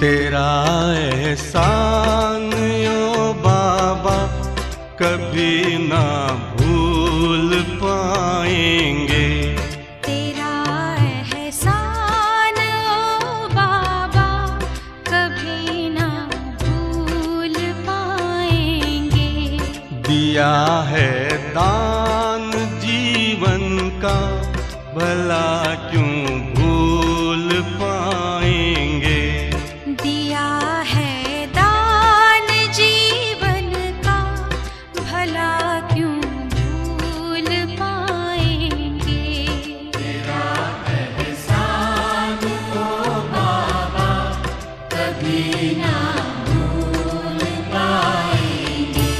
तेरा एहसान ओ बाबा कभी ना भूल पाएंगे। तेरा एहसान ओ बाबा कभी ना भूल पाएंगे। दिया है दान जीवन का भला क्यों भूल पाएंगे। दिया है दान जीवन का भला क्यों भूल पाएंगे। तेरा एहसान ओ बाबा कभी ना भूल पाएंगे।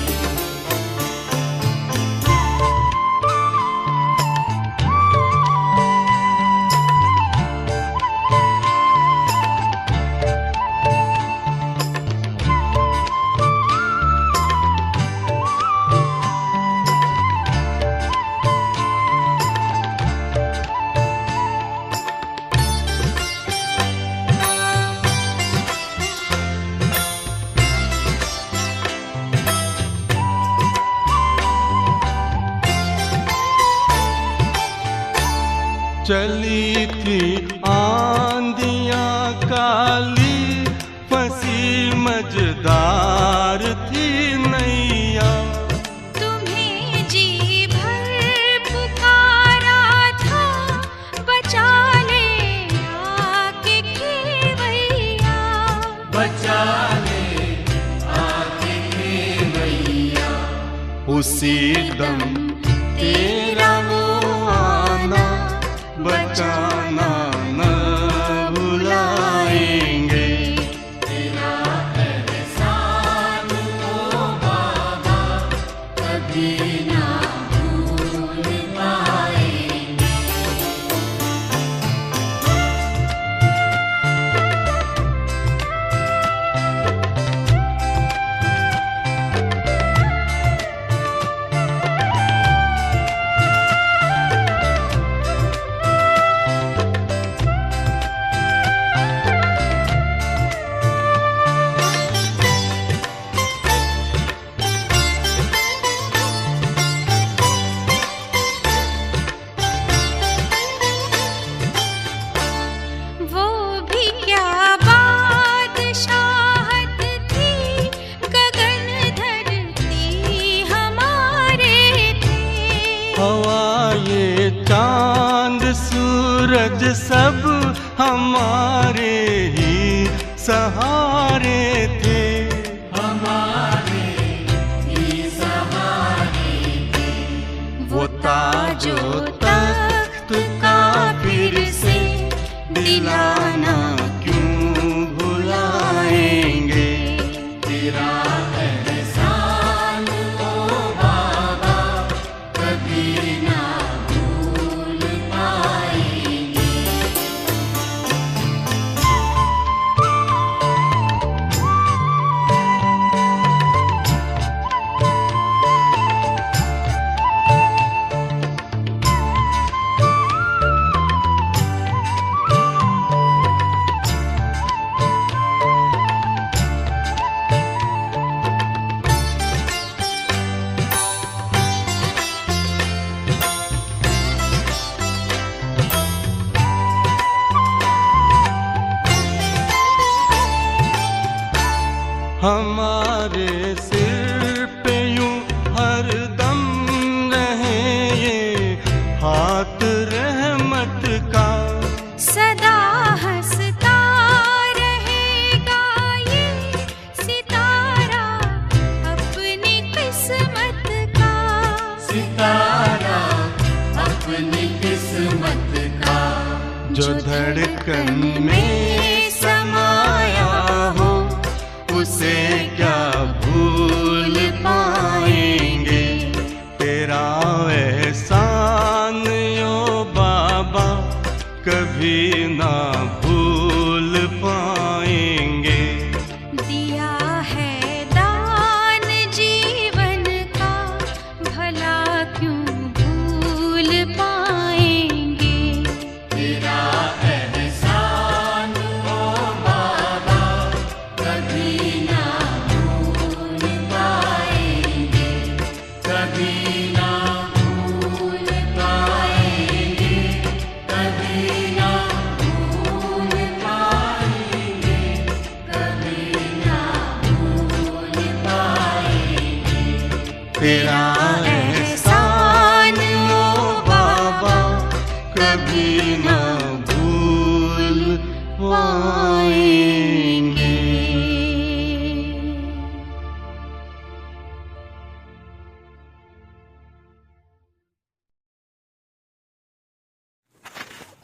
चली थी आंधियां काली फंसी मझधार थी नैया। तुम्हें जी भर पुकारा था बचा ले आके खेवैया। बचा ले आके खेवैया। उसी दम तेरा वो आना बचाना न भुलाएंगे। तेरा एहसान ओ बाबा कभी ना भूल पाएंगे। वो भी क्या बादशाहत थी गगन धरती हमारे थे। हवा ये चांद सूरज सब हमारे ही सहारे थे। हमारे ही सहारे थे। वो ताजो तख्त का फिर से दिलाना क्यों भुलाएंगे। तेरा एहसान ओ बाबा कभी ना भूल पाएंगे। हमारे सिर पे यूं हरदम रहे ये हाथ रहमत का। सदा हंसता रहेगा ये सितारा अपनी किस्मत का। सितारा अपनी किस्मत का। जो धड़कन में समाया हो उसे क्या भूल पाएंगे। तेरा एहसान ओ बाबा कभी ना भूल पाएंगे। दिया है दान जीवन का भला क्यों भूल पाएंगे। तेरा एहसान तेरा एहसान ओ बाबा कभी ना भूल पाएंगे।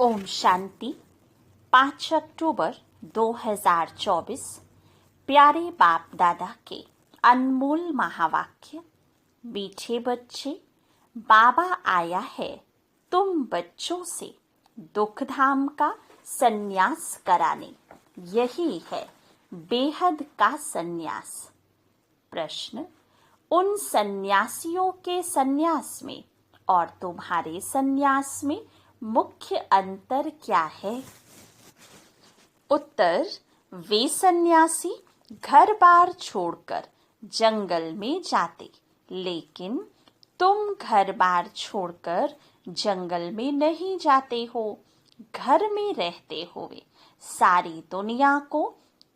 ओम शांति। 5 अक्टूबर 2024 प्यारे बाप दादा के अनमोल महावाक्य। मीठे बच्चे, बाबा आया है तुम बच्चों से दुख धाम का संन्यास कराने। यही है बेहद का संन्यास। प्रश्न, उन सन्यासियों के संन्यास में और तुम्हारे संन्यास में मुख्य अंतर क्या है? उत्तर, वे सन्यासी घर बार छोड़कर जंगल में जाते, लेकिन तुम घर बार छोड़कर जंगल में नहीं जाते हो। घर में रहते हुए सारी दुनिया को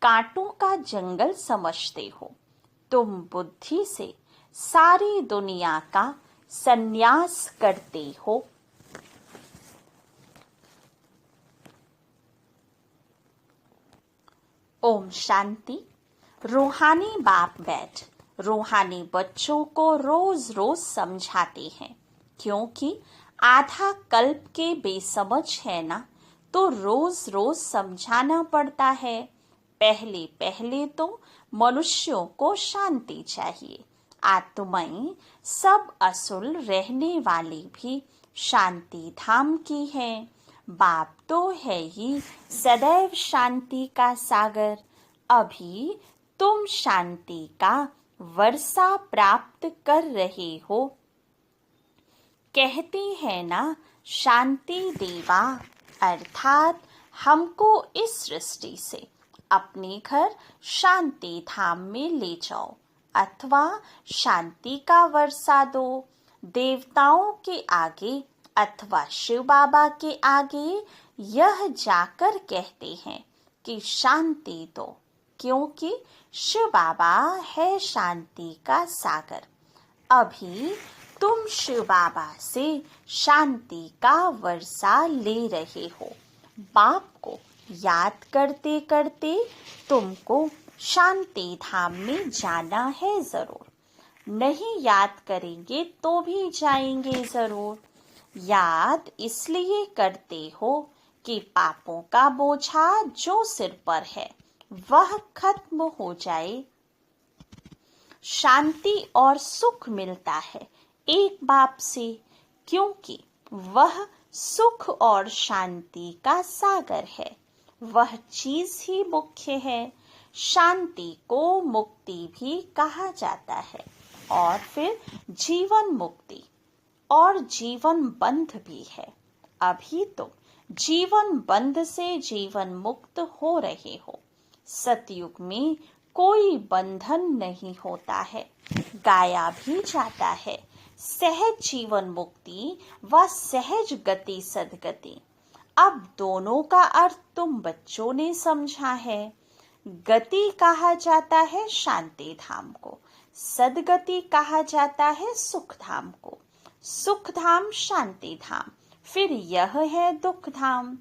कांटों का जंगल समझते हो। तुम बुद्धि से सारी दुनिया का संन्यास करते हो। ओम शांति। रूहानी बाप बैठ रूहानी बच्चों को रोज रोज समझाते हैं, क्योंकि आधा कल्प के बेसमझ है ना, तो रोज रोज समझाना पड़ता है। पहले पहले तो मनुष्यों को शांति चाहिए। आत्माएं सब असुर रहने वाली भी शांति धाम की हैं। बाप तो है ही सदैव शांति का सागर। अभी तुम शांति का वर्षा प्राप्त कर रहे हो। कहते हैं ना, शांति देवा, अर्थात हमको इस सृष्टि से अपने घर शांति धाम में ले जाओ अथवा शांति का वर्षा दो। देवताओं के आगे अथवा शिव बाबा के आगे यह जाकर कहते हैं कि शांति दो, क्योंकि शिव बाबा है शांति का सागर। अभी तुम शिव बाबा से शांति का वर्षा ले रहे हो। बाप को याद करते करते तुमको शांति धाम में जाना है जरूर। नहीं याद करेंगे तो भी जाएंगे जरूर। याद इसलिए करते हो कि पापों का बोझा जो सिर पर है वह खत्म हो जाए। शांति और सुख मिलता है एक बाप से, क्योंकि वह सुख और शांति का सागर है। वह चीज ही मुख्य है। शांति को मुक्ति भी कहा जाता है, और फिर जीवन मुक्ति और जीवन बंध भी है। अभी तो जीवन बंध से जीवन मुक्त हो रहे हो। सतयुग में कोई बंधन नहीं होता है, गाया भी जाता है सहज जीवन मुक्ति व सहज गति सदगति। अब दोनों का अर्थ तुम बच्चों ने समझा है। गति कहा जाता है शांति धाम को, सदगति कहा जाता है सुख धाम को। सुख धाम शांति धाम, फिर यह है दुख धाम।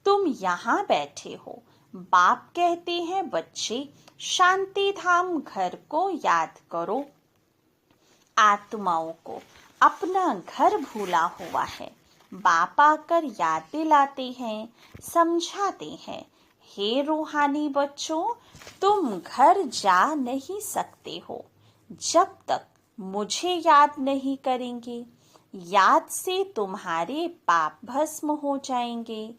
तुम यहाँ बैठे हो। बाप कहते हैं बच्चे, शांति धाम घर को याद करो। आत्माओं को अपना घर भूला हुआ है। बाप आकर याद दिलाते हैं, समझाते हैं, हे रूहानी बच्चों, तुम घर जा नहीं सकते हो जब तक मुझे याद नहीं करेंगे। याद से तुम्हारे पाप भस्म हो जाएंगे।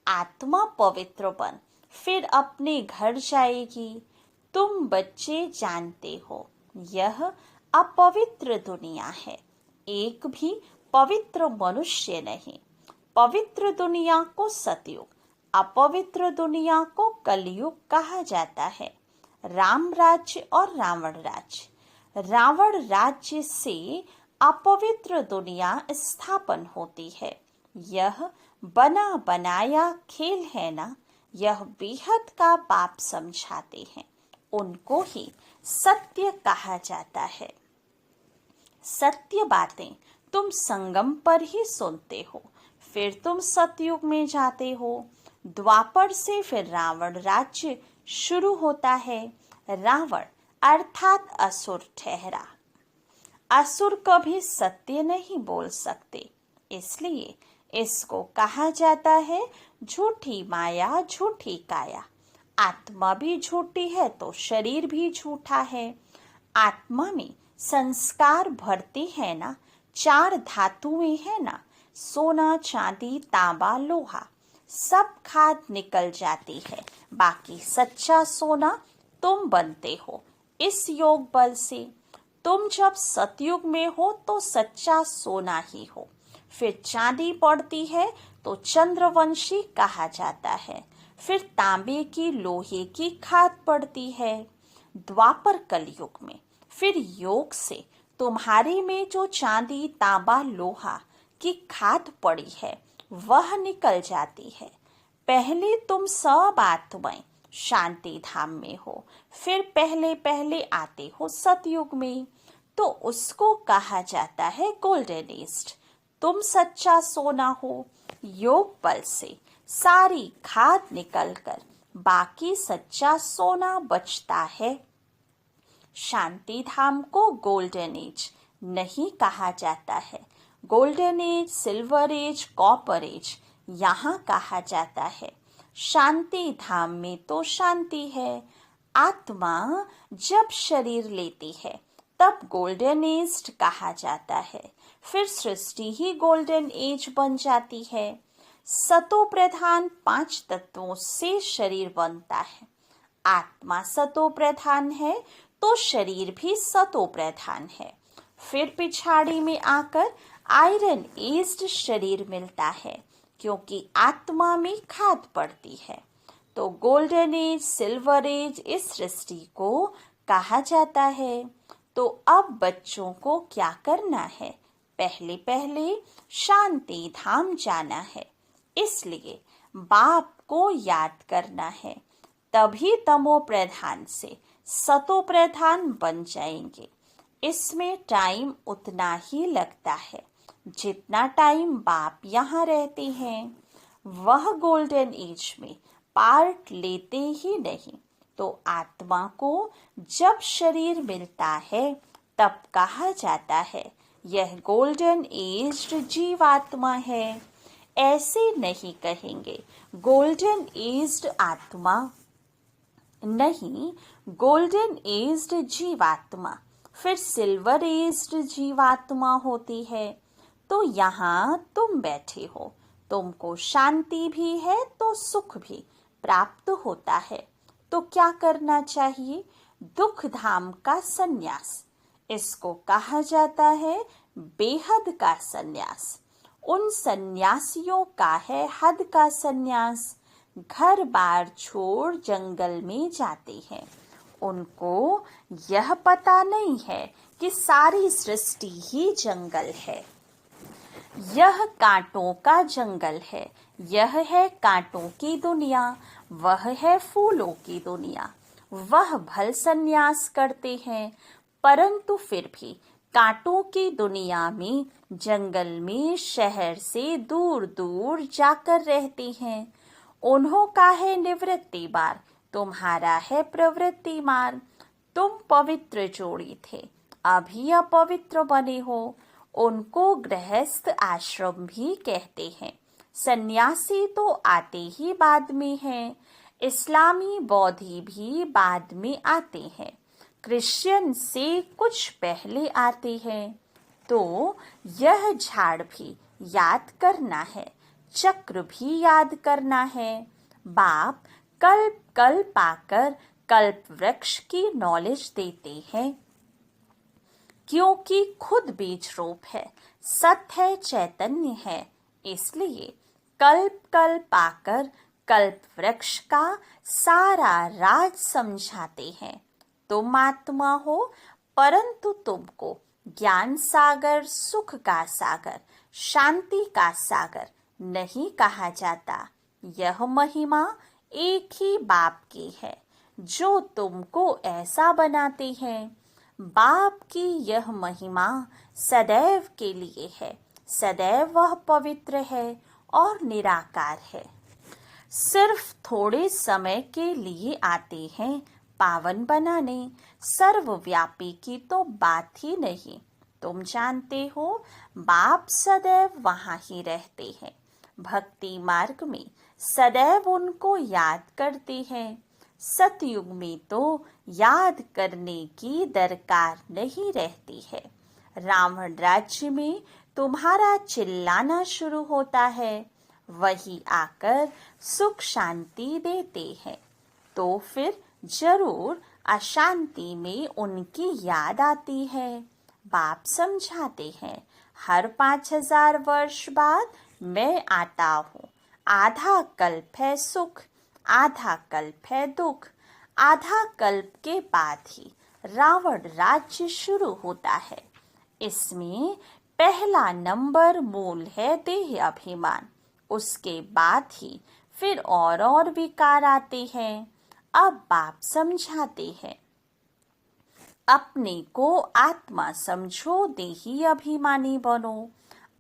आत्मा पवित्र बन फिर अपने घर जाएगी। तुम बच्चे जानते हो यह अपवित्र दुनिया है, एक भी पवित्र मनुष्य नहीं। पवित्र दुनिया को सतयुग, अपवित्र दुनिया को कलयुग कहा जाता है। राम राज्य और रावण राज्य। रावण राज्य से अपवित्र दुनिया स्थापन होती है। यह बना बनाया खेल है ना, यह बेहद का बाप समझाते हैं। उनको ही सत्य कहा जाता है। सत्य बातें तुम संगम पर ही सुनते हो, फिर तुम सतयुग में जाते हो। द्वापर से फिर रावण राज्य शुरू होता है। रावण अर्थात असुर ठहरा। असुर कभी सत्य नहीं बोल सकते, इसलिए इसको कहा जाता है झूठी माया झूठी काया। आत्मा भी झूठी है तो शरीर भी झूठा है। आत्मा में संस्कार भरती है ना, 4 धातुएं है ना, सोना चांदी तांबा लोहा, सब खाद निकल जाती है। बाकी सच्चा सोना तुम बनते हो इस योग बल से। तुम जब सतयुग में हो तो सच्चा सोना ही हो। फिर चांदी पड़ती है तो चंद्रवंशी कहा जाता है। फिर तांबे की लोहे की खाद पड़ती है द्वापर कलयुग में। फिर योग से तुम्हारे में जो चांदी तांबा लोहा की खाद पड़ी है वह निकल जाती है। पहले तुम सब आत्माएं शांति धाम में हो, फिर पहले पहले आते हो सतयुग में, तो उसको कहा जाता है गोल्डन एज। तुम सच्चा सोना हो। योग बल से सारी खाद निकलकर बाकी सच्चा सोना बचता है। शांति धाम को गोल्डन एज नहीं कहा जाता है। Golden age, silver age, copper age यहाँ कहा जाता है। शांति धाम में तो शांति है। आत्मा जब शरीर लेती है तब गोल्डन एज कहा जाता है। फिर सृष्टि ही गोल्डन एज बन जाती है। सतो प्रधान 5 तत्वों से शरीर बनता है। आत्मा सतो प्रधान है तो शरीर भी सतो प्रधान है। फिर पिछाड़ी में आकर आयरन एज्ड शरीर मिलता है, क्योंकि आत्मा में खाद पड़ती है। तो गोल्डन एज, सिल्वर एज इस सृष्टि को कहा जाता है। तो अब बच्चों को क्या करना है? पहले पहले शांति धाम जाना है, इसलिए बाप को याद करना है, तभी तमो प्रधान से सतो प्रधान बन जाएंगे। इसमें टाइम उतना ही लगता है जितना टाइम बाप यहाँ रहते हैं। वह गोल्डन एज में पार्ट लेते ही नहीं। तो आत्मा को जब शरीर मिलता है तब कहा जाता है यह गोल्डन एज्ड जीवात्मा है। ऐसे नहीं कहेंगे गोल्डन एज्ड आत्मा, नहीं, गोल्डन एज्ड जीवात्मा। फिर सिल्वर एज्ड जीवात्मा होती है। तो यहाँ तुम बैठे हो, तुमको शांति भी है तो सुख भी प्राप्त होता है। तो क्या करना चाहिए? दुख धाम का संन्यास, इसको कहा जाता है बेहद का संन्यास। उन सन्यासियों का है हद का संन्यास। घर बार छोड़ जंगल में जाते हैं। उनको यह पता नहीं है कि सारी सृष्टि ही जंगल है। यह कांटों का जंगल है। यह है कांटों की दुनिया, वह है फूलों की दुनिया। वह भल संन्यास करते हैं, परंतु फिर भी कांटों की दुनिया में, जंगल में, शहर से दूर दूर जाकर रहते हैं। उन्हों का है निवृत्ति मार्ग, तुम्हारा है प्रवृत्ति मार्ग। तुम पवित्र जोड़ी थे, अभी अपवित्र बने हो। उनको गृहस्थ आश्रम भी कहते हैं। सन्यासी तो आते ही बाद में हैं। इस्लामी बौद्धि भी बाद में आते हैं। क्रिश्चियन से कुछ पहले आते हैं। तो यह झाड़ भी याद करना है, चक्र भी याद करना है। बाप कल्प कल्प आकर कल्प वृक्ष की नॉलेज देते हैं, क्योंकि खुद बीज रूप है, सत्य है, चैतन्य है। इसलिए कल्प कल्प आकर कल्प वृक्ष का सारा राज समझाते हैं। तुम आत्मा हो, परंतु तुमको ज्ञान सागर, सुख का सागर, शांति का सागर नहीं कहा जाता। यह महिमा एक ही बाप की है, जो तुमको ऐसा बनाते हैं। बाप की यह महिमा सदैव के लिए है, सदैव वह पवित्र है और निराकार है। सिर्फ थोड़े समय के लिए आते हैं पावन बनाने, सर्वव्यापी की तो बात ही नहीं। तुम जानते हो बाप सदैव वहाँ ही रहते हैं, भक्ति मार्ग में सदैव उनको याद करते हैं। सतयुग में तो याद करने की दरकार नहीं रहती है। रावण राज्य में तुम्हारा चिल्लाना शुरू होता है, वही आकर सुख शांति देते हैं, तो फिर जरूर अशांति में उनकी याद आती है। बाप समझाते हैं, हर 5000 वर्ष बाद मैं आता हूँ। आधा कल्प है सुख, आधा कल्प है दुख। आधा कल्प के बाद ही रावण राज्य शुरू होता है। इसमें पहला नंबर मूल है देह अभिमान, उसके बाद ही फिर और विकार आते हैं। अब बाप समझाते हैं, अपने को आत्मा समझो, देही अभिमानी बनो।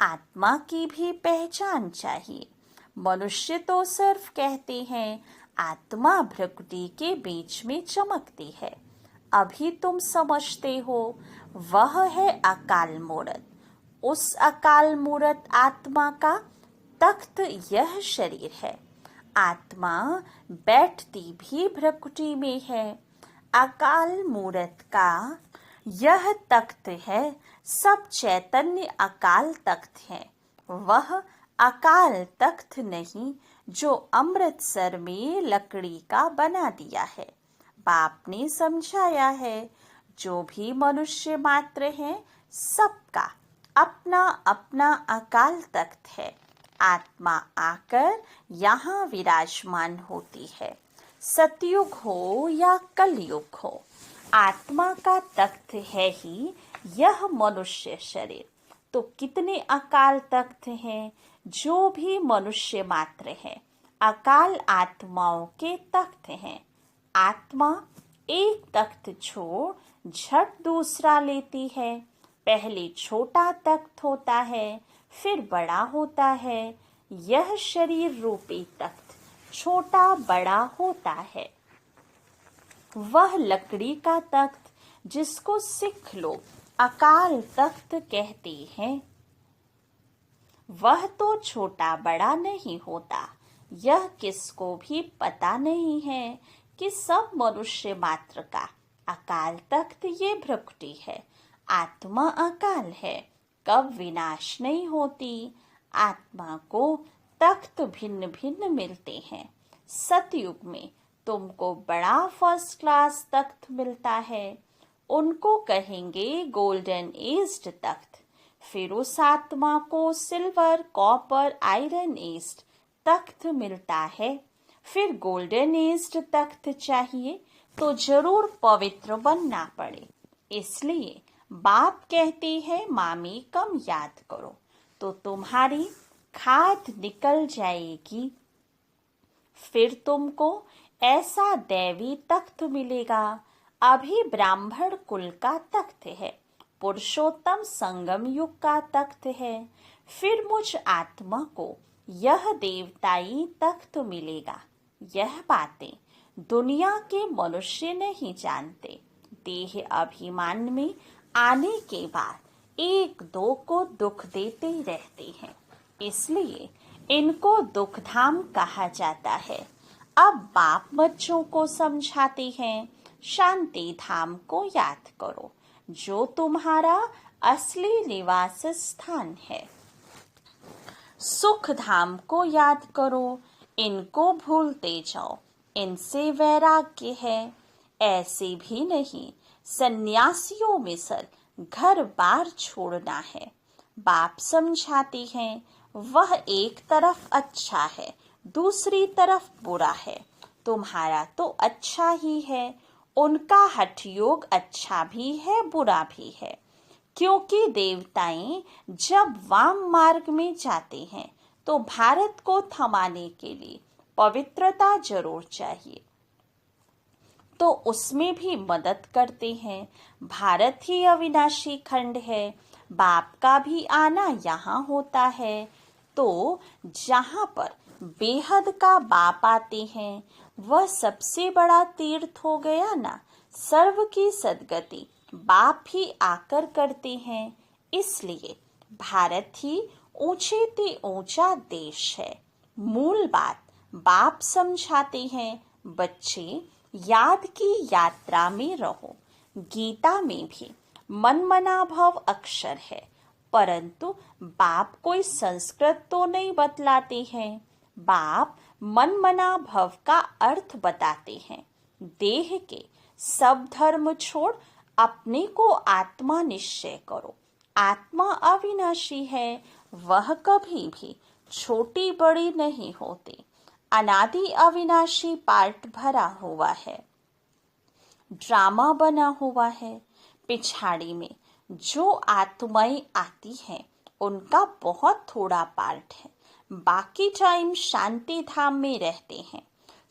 आत्मा की भी पहचान चाहिए। मनुष्य तो सिर्फ कहते हैं आत्मा भ्रकुटी के बीच में चमकती है। अभी तुम समझते हो वह है अकाल मूर्त। उस अकाल मूर्त आत्मा का तख्त यह शरीर है। आत्मा बैठती भी भ्रकुटी में है। अकाल मूर्त का यह तख्त है। सब चैतन्य अकाल तख्त है। वह अकाल तख्त नहीं जो अमृतसर में लकड़ी का बना दिया है। बाप ने समझाया है, जो भी मनुष्य मात्र है सबका अपना अपना अकाल तख्त है। आत्मा आकर यहाँ विराजमान होती है। सतयुग हो या कलयुग हो, आत्मा का तख्त है ही यह मनुष्य शरीर। तो कितने अकाल तख्त हैं? जो भी मनुष्य मात्र है अकाल आत्माओं के तख्त हैं। आत्मा एक तख्त छोड़ झट दूसरा लेती है। पहले छोटा तख्त होता है, फिर बड़ा होता है। यह शरीर रूपी तख्त छोटा बड़ा होता है। वह लकड़ी का तख्त जिसको सिख लोग अकाल तख्त कहते हैं, वह तो छोटा बड़ा नहीं होता। यह किसको भी पता नहीं है कि सब मनुष्य मात्र का अकाल तख्त ये भ्रकुटी है। आत्मा अकाल है, कब विनाश नहीं होती। आत्मा को तख्त भिन्न भिन्न मिलते हैं। सतयुग में तुमको बड़ा फर्स्ट क्लास तख्त मिलता है, उनको कहेंगे गोल्डन एज्ड तख्त। फिर उस आत्मा को सिल्वर, कॉपर, आयरन एज्ड तख्त मिलता है। फिर गोल्डन एज्ड तख्त चाहिए तो जरूर पवित्र बनना पड़े। इसलिए बाप कहते हैं मामी कम याद करो तो तुम्हारी खाद निकल जाएगी। फिर तुमको ऐसा दैवी तख्त मिलेगा। अभी ब्राह्मण कुल का तख्त है, पुरुषोत्तम संगम युग का तख्त है। फिर मुझ आत्मा को यह देवताई तख्त मिलेगा। यह बातें दुनिया के मनुष्य नहीं जानते। देह अभिमान में आने के बाद एक दो को दुख देते रहते हैं, इसलिए इनको दुख धाम कहा जाता है। अब बाप बच्चों को समझाते हैं, शांति धाम को याद करो जो तुम्हारा असली निवास स्थान है। सुख धाम को याद करो, इनको भूलते जाओ, इनसे वैराग्य है। ऐसे भी नहीं सन्यासियों में सर घर बार छोड़ना है। बाप समझाते हैं वह एक तरफ अच्छा है, दूसरी तरफ बुरा है। तुम्हारा तो अच्छा ही है, उनका हठ योग अच्छा भी है बुरा भी है। क्योंकि देवताएं जब वाम मार्ग में जाते हैं तो भारत को थमाने के लिए पवित्रता जरूर चाहिए, तो उसमें भी मदद करते हैं। भारत ही अविनाशी खंड है, बाप का भी आना यहाँ होता है। तो जहाँ पर बेहद का बाप आते हैं वह सबसे बड़ा तीर्थ हो गया ना। सर्व की सद्गति बाप ही आकर करते हैं। इसलिए भारत ही ऊंचे ते ऊंचा देश है। मूल बात बाप समझाते हैं, बच्चे याद की यात्रा में रहो। गीता में भी मन मना भव अक्षर है, परंतु बाप कोई संस्कृत तो नहीं बतलाते हैं। बाप मन मना भव का अर्थ बताते हैं। देह के सब धर्म छोड़ अपने को आत्मा निश्चय करो। आत्मा अविनाशी है, वह कभी भी छोटी बड़ी नहीं होती। अनादि अविनाशी पार्ट भरा हुआ है, ड्रामा बना हुआ है। पिछाड़ी में जो आत्माएं आती हैं उनका बहुत थोड़ा पार्ट है। बाकी टाइम शांति धाम में रहते हैं।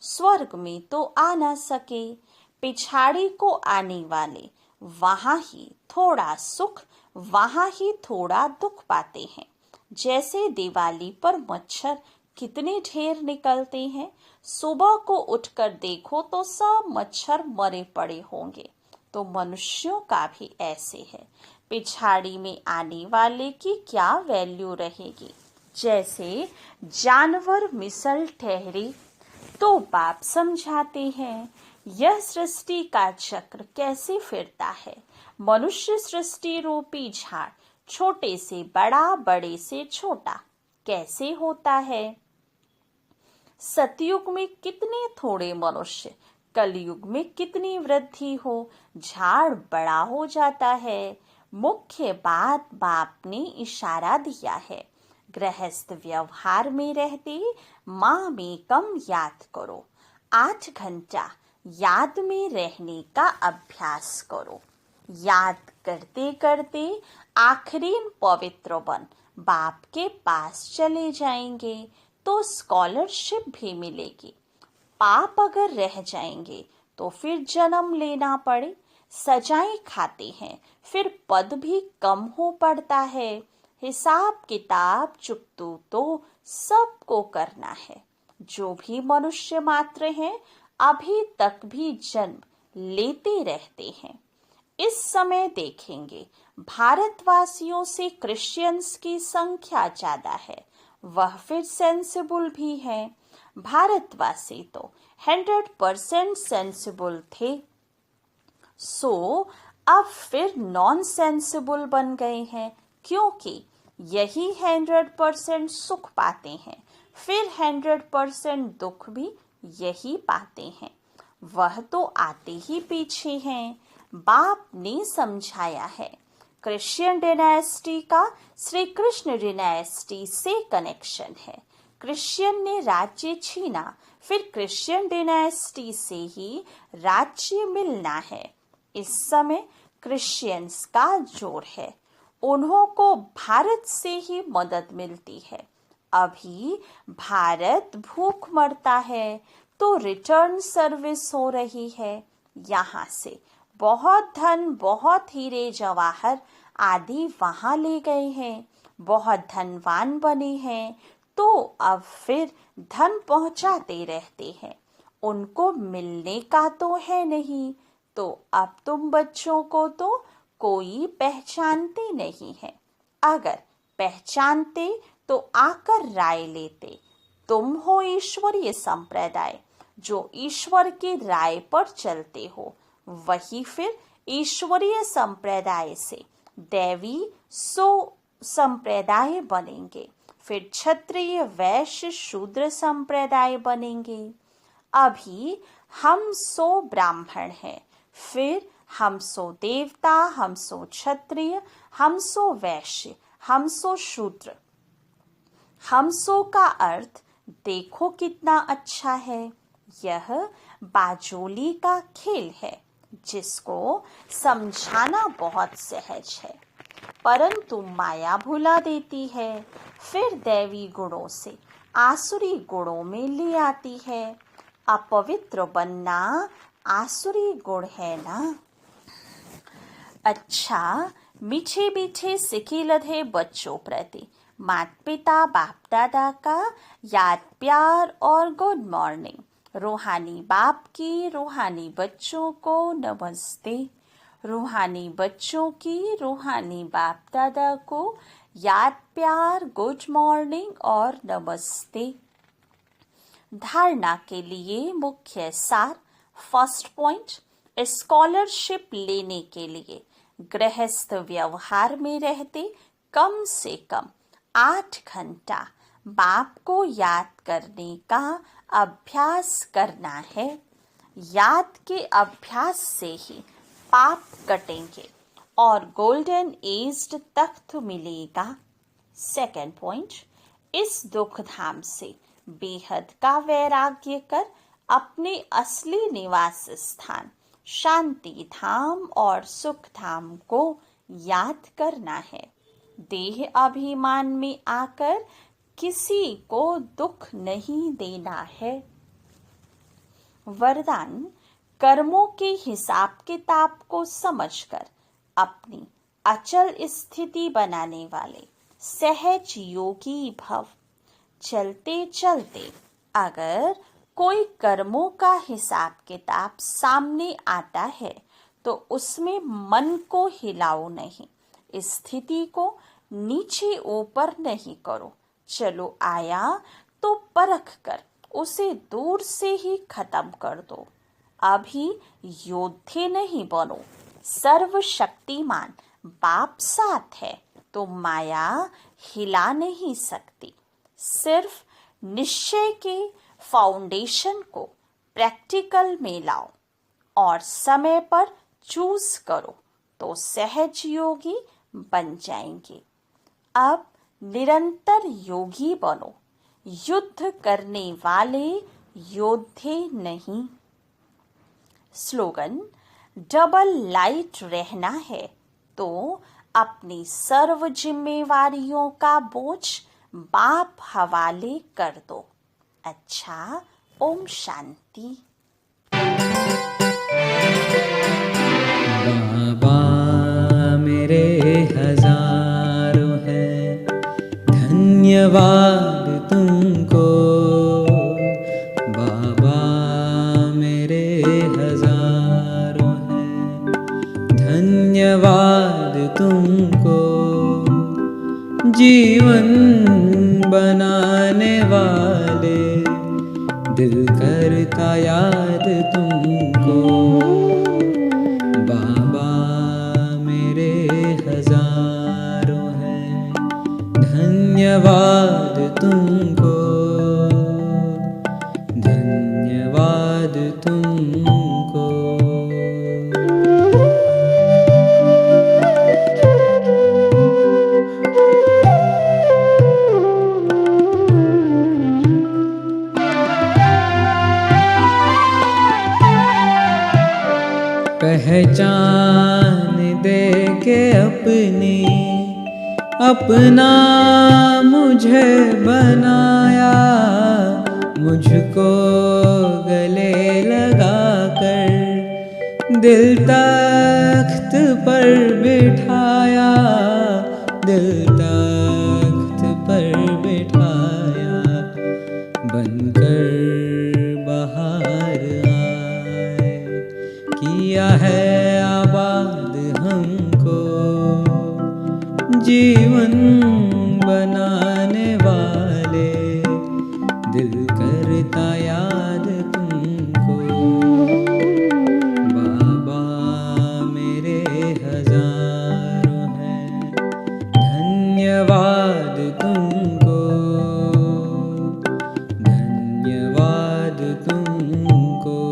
स्वर्ग में तो आ ना सके। पिछाड़ी को आने वाले वहाँ ही थोड़ा सुख, वहाँ ही थोड़ा दुख पाते हैं। जैसे दिवाली पर मच्छर कितने ढेर निकलते हैं, सुबह को उठकर देखो तो सब मच्छर मरे पड़े होंगे। तो मनुष्यों का भी ऐसे है। पिछाड़ी में आने वाले की क्या वैल्यू रहेगी। जैसे जानवर मिसल ठहरे। तो बाप समझाते हैं यह सृष्टि का चक्र कैसे फिरता है। मनुष्य सृष्टि रूपी झाड़ छोटे से बड़ा, बड़े से छोटा कैसे होता है। सतयुग में कितने थोड़े मनुष्य, कलयुग में कितनी वृद्धि हो, झाड़ बड़ा हो जाता है। मुख्य बात बाप ने इशारा दिया है। गृहस्थ व्यवहार में रहते माँ में कम याद करो। 8 घंटा याद में रहने का अभ्यास करो। याद करते करते आखिरी पवित्र बन बाप के पास चले जाएंगे तो स्कॉलरशिप भी मिलेगी। पाप अगर रह जाएंगे तो फिर जन्म लेना पड़े। सजाएं खाते हैं फिर पद भी कम हो पड़ता है। हिसाब किताब चुकतू तो सबको करना है। जो भी मनुष्य मात्र हैं अभी तक भी जन्म लेते रहते हैं। इस समय देखेंगे भारतवासियों से क्रिश्चियंस की संख्या ज्यादा है। वह फिर सेंसिबल भी है। भारतवासी तो 100% सेंसिबल थे, सो अब फिर नॉन सेंसिबल बन गए हैं, क्योंकि यही 100% सुख पाते हैं, फिर 100% दुख भी यही पाते हैं। वह तो आते ही पीछे हैं। बाप ने समझाया है क्रिश्चियन डिनास्टी का श्री कृष्ण डिनास्टी से कनेक्शन है। क्रिश्चियन ने राज्य छीना, फिर क्रिश्चियन डिनास्टी से ही राज्य मिलना है। इस समय क्रिश्चियंस का जोर है। उन्हों को भारत से ही मदद मिलती है। अभी भारत भूख मरता है तो रिटर्न सर्विस हो रही है। यहाँ से बहुत धन, बहुत हीरे जवाहर आदि वहाँ ले गए हैं, बहुत धनवान बने हैं, तो अब फिर धन पहुँचाते रहते हैं। उनको मिलने का तो है नहीं, तो अब तुम बच्चों को तो कोई पहचानते नहीं है। अगर पहचानते तो आकर राय लेते। तुम हो ईश्वरीय संप्रदाय, जो ईश्वर की राय पर चलते हो, वही फिर ईश्वरीय संप्रदाय से दैवी संप्रदाय बनेंगे, फिर क्षत्रिय वैश्य शूद्र संप्रदाय बनेंगे। अभी हम 100 ब्राह्मण हैं, फिर हम 100 देवता, हम 100 क्षत्रिय, हम 100 वैश्य, हम 100 शूद्र। हम 100 का अर्थ देखो कितना अच्छा है। यह बाजोली का खेल है जिसको समझाना बहुत सहज है, परंतु माया भुला देती है। फिर दैवी गुणों से आसुरी गुणों में ले आती है। अपवित्र बनना आसुरी गुण है ना। अच्छा, मीठे मीठे सिक्के लधे बच्चों प्रति माता पिता बाप दादा का याद प्यार और गुड मॉर्निंग। रूहानी बाप की रूहानी बच्चों को नमस्ते। रूहानी बच्चों की रूहानी बाप दादा को याद प्यार गुड मॉर्निंग और नमस्ते। धारणा के लिए मुख्य सार। फर्स्ट पॉइंट, स्कॉलरशिप लेने के लिए गृहस्थ व्यवहार में रहते कम से कम 8 घंटा बाप को याद करने का अभ्यास करना है। याद के अभ्यास से ही पाप कटेंगे और गोल्डन एज्ड तख्त मिलेगा। सेकेंड पॉइंट, इस दुख धाम से बेहद का वैराग्य कर अपने असली निवास स्थान शांति धाम और सुख धाम को याद करना है। देह अभिमान में आकर किसी को दुख नहीं देना है। वरदान, कर्मों के हिसाब किताब को समझकर अपनी अचल स्थिति बनाने वाले सहज योगी भव। चलते चलते अगर कोई कर्मों का हिसाब किताब सामने आता है तो उसमें मन को हिलाओ नहीं, स्थिति को नीचे ऊपर नहीं करो। चलो आया तो परख कर उसे दूर से ही खत्म कर दो। अभी योद्धे नहीं बनो। सर्वशक्तिमान बाप साथ है तो माया हिला नहीं सकती। सिर्फ निश्चय के फाउंडेशन को प्रैक्टिकल में लाओ और समय पर चूज करो तो सहज योगी बन जाएंगे। अब निरंतर योगी बनो, युद्ध करने वाले योद्धे नहीं। स्लोगन, डबल लाइट रहना है तो अपनी सर्व जिम्मेवारियों का बोझ बाप हवाले कर दो। अच्छा, ओम शांति। बाबा मेरे हजारों हैं, धन्यवाद तुमको। बाबा मेरे हजारों हैं, धन्यवाद तुमको। जीवन बनाने वाले दिल करता याद तुमको। बाबा मेरे हजारों हैं, धन्यवाद तुमको, धन्यवाद तुमको। पहचान दे के अपना मुझे बनाया, मुझको गले लगाकर दिल तख्त पर बिठाया, दिल तख्त पर बिठाया। बनकर बाहर आए, किया है आबाद हमको। जीवन बनाने वाले दिल करता याद तुमको। बाबा मेरे हजारों हैं, धन्यवाद तुमको, धन्यवाद तुमको।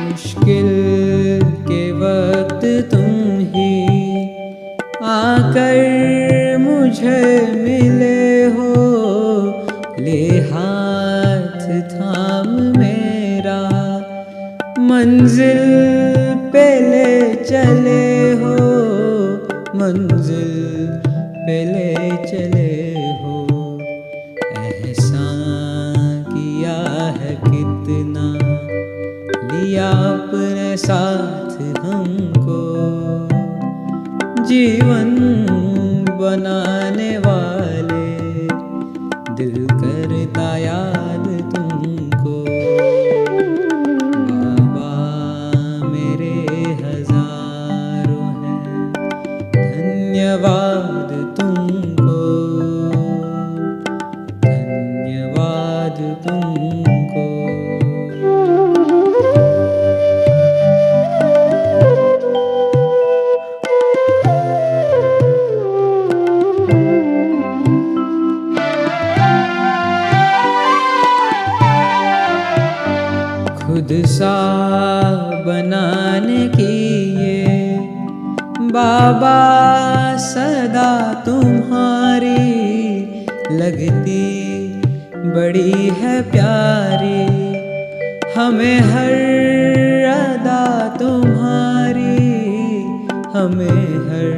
मुश्किल के वक्त तुम ही आकर मुझे मिले हो। ले हाथ थाम मेरा मंजिल पे ले चले हो, चले हो। एहसान किया है कितना, लिया अपने साथ हमको, जीवन बनाने वाले दिल करता याद तुमको। बाबा मेरे हजारों हैं, धन्यवाद तुमको, धन्यवाद तुमको। खुद सा बनाने की ये बाबा सदा तुम्हारी लगती बड़ी है प्यारी, हमें हर अदा तुम्हारी, हमें हर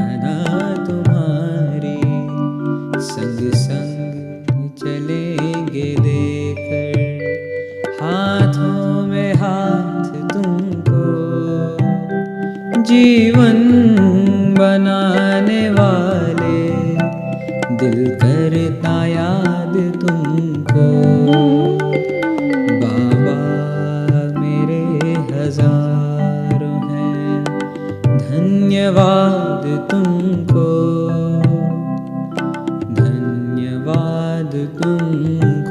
अदा तुम्हारी। संग संग चलेंगे देकर हाथों में हाथ तुमको, जीवन बनाने वाले दिल करता याद तुमको। बाबा मेरे हजारों हैं, धन्यवाद तुमको, धन्यवाद तुमको।